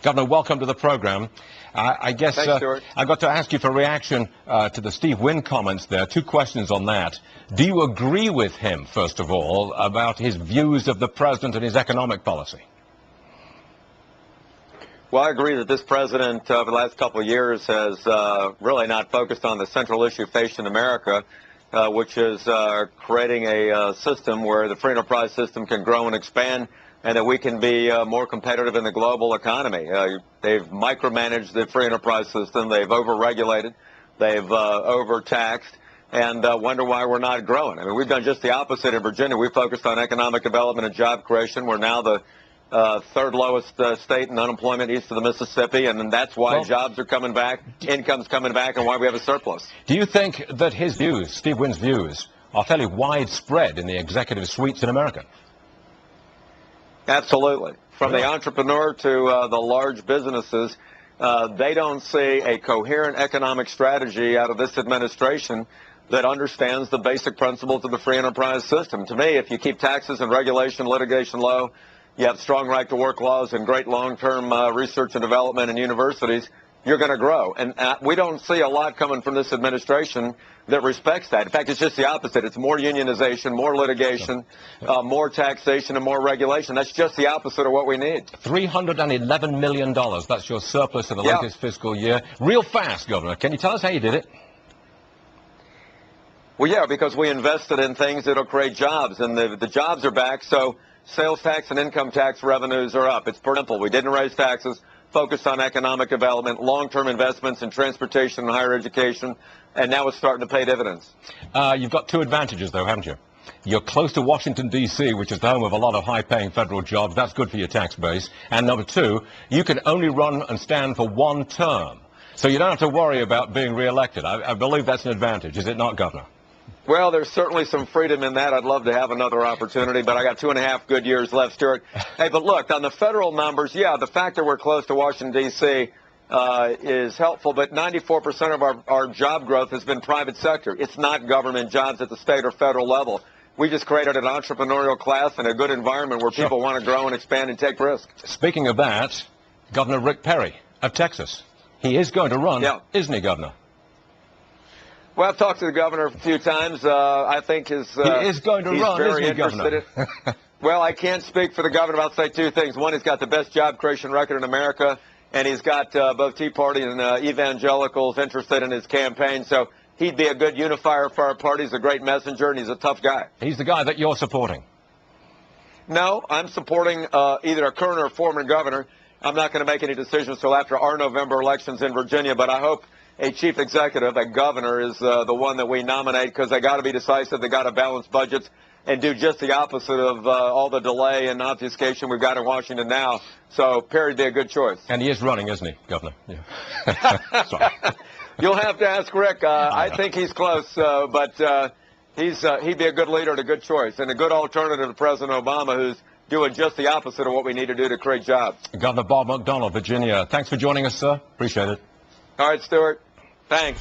Governor, welcome to the program. I guess Thanks, I got to ask you for reaction to the Steve Wynn comments there. Two questions on that. Do you agree with him, first of all, about his views of the president and his economic policy? Well, I agree that this president over the last couple of years has really not focused on the central issue facing America, which is creating a system where the free enterprise system can grow and expand, and that we can be more competitive in the global economy. They've micromanaged the free enterprise system. They've overregulated. They've overtaxed, and wonder why we're not growing. I mean, we've done just the opposite in Virginia. We focused on economic development and job creation. We're now the third lowest state in unemployment east of the Mississippi, and that's why jobs are coming back, income's coming back, and why we have a surplus. Do you think that his views, Steve Wynn's views, are fairly widespread in the executive suites in America? Absolutely. From the entrepreneur to the large businesses, they don't see a coherent economic strategy out of this administration that understands the basic principles of the free enterprise system. To me, if you keep taxes and regulation, litigation low, you have strong right-to-work laws and great long-term research and development in universities, you're going to grow. And we don't see a lot coming from this administration that respects that. In fact, it's just the opposite. It's more unionization, more litigation, more taxation, and more regulation. That's just the opposite of what we need. $311 million. That's your surplus in the latest fiscal year. Real fast, Governor. Can you tell us how you did it? Well, yeah, because we invested in things that will create jobs, and the jobs are back, so sales tax and income tax revenues are up. It's pretty simple. We didn't raise taxes, focused on economic development, long-term investments in transportation and higher education, and now it's starting to pay dividends. You've got two advantages, though, haven't you? You're close to Washington, D.C., which is the home of a lot of high-paying federal jobs. That's good for your tax base. And number two, you can only run and stand for one term. So you don't have to worry about being re-elected. I believe that's an advantage, is it not, Governor? Well, there's certainly some freedom in that. I'd love to have another opportunity, but I got 2.5 good years left, Stuart. Hey, but look, on the federal numbers, yeah, the fact that we're close to Washington, D.C. Is helpful, but 94% of our job growth has been private sector. It's not government jobs at the state or federal level. We just created an entrepreneurial class and a good environment where people want to grow and expand and take risks. Speaking of that, Governor Rick Perry of Texas, he is going to run, isn't he, Governor? Well, I've talked to the governor a few times. I think he is going to run, very isn't he, Governor? Well, I can't speak for the governor, but I'll say two things. One, he's got the best job creation record in America, and he's got both Tea Party and evangelicals interested in his campaign. So he'd be a good unifier for our party. He's a great messenger, and he's a tough guy. He's the guy that you're supporting. No, I'm supporting either a current or a former governor. I'm not going to make any decisions until after our November elections in Virginia, but I hope a chief executive, a governor, is the one that we nominate, because they got to be decisive. They got to balance budgets and do just the opposite of all the delay and obfuscation we've got in Washington now. So Perry'd be a good choice. And he is running, isn't he, Governor? Yeah. Sorry. You'll have to ask Rick. I think he's close, but he'd be a good leader and a good choice and a good alternative to President Obama, who's doing just the opposite of what we need to do to create jobs. Governor Bob McDonnell, Virginia. Thanks for joining us, sir. Appreciate it. All right, Stuart. Thanks.